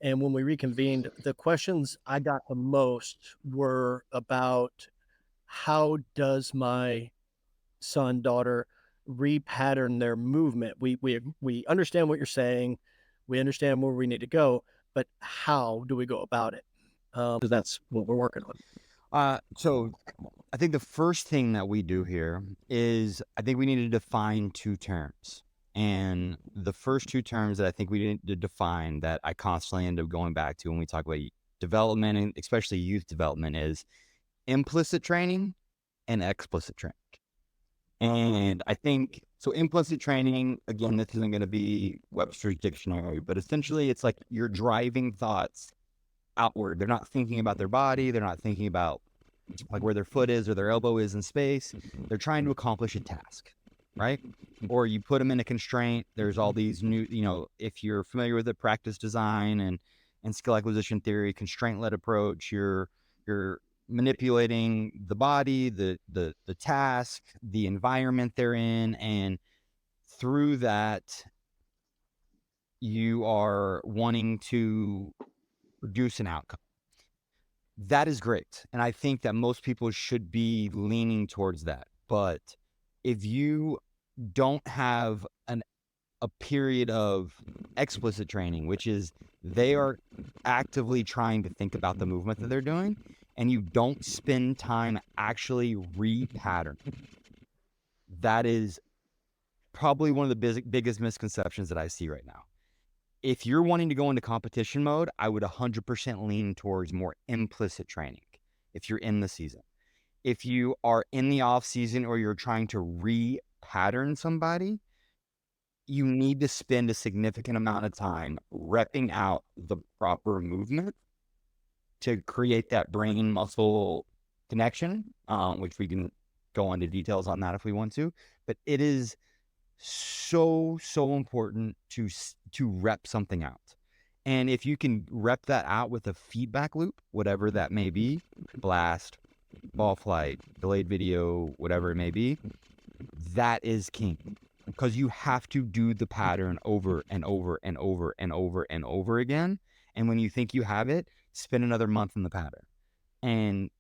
And when we reconvened, the questions I got the most were about how does my son, daughter repattern their movement? We understand what you're saying, we understand where we need to go, but how do we go about it? 'Cause that's what we're working on. So I think the first thing that we do here is I think we need to define two terms. And the first two terms that I think we need to define that I constantly end up going back to when we talk about development and especially youth development is implicit training and explicit training. And I think so implicit training, again, this isn't going to be Webster's dictionary, but essentially it's like you're driving thoughts outward. They're not thinking about their body. They're not thinking about like where their foot is or their elbow is in space. They're trying to accomplish a task, right? Or you put them in a constraint. There's all these new, if you're familiar with the practice design and skill acquisition theory, constraint-led approach, you're manipulating the body, the task, the environment they're in, and through that, you are wanting to produce an outcome. That is great. And I think that most people should be leaning towards that. But if you don't have a period of explicit training, which is they are actively trying to think about the movement that they're doing, and you don't spend time actually repatterning, that is probably one of the biggest misconceptions that I see right now. If you're wanting to go into competition mode, I would 100% lean towards more implicit training if you're in the season. If you are in the off season or you're trying to re-pattern somebody, you need to spend a significant amount of time repping out the proper movement to create that brain muscle connection, which we can go into details on that if we want to. But it is so important to rep something out. And if you can rep that out with a feedback loop, whatever that may be, blast, ball flight, delayed video, whatever it may be, that is king. Because you have to do the pattern over and over and over and over and over again. And when you think you have it, spend another month in the pattern and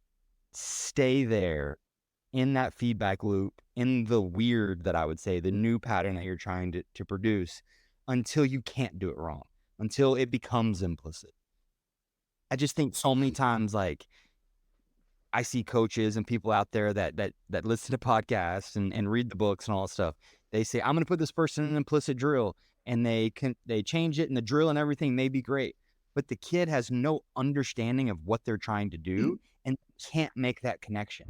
stay there in that feedback loop, in the weird that I would say, the new pattern that you're trying to produce until you can't do it wrong, until it becomes implicit. I just think so many times, like, I see coaches and people out there that listen to podcasts and read the books and all that stuff. They say, I'm going to put this person in an implicit drill, and they change it, and the drill and everything may be great, but the kid has no understanding of what they're trying to do and can't make that connection.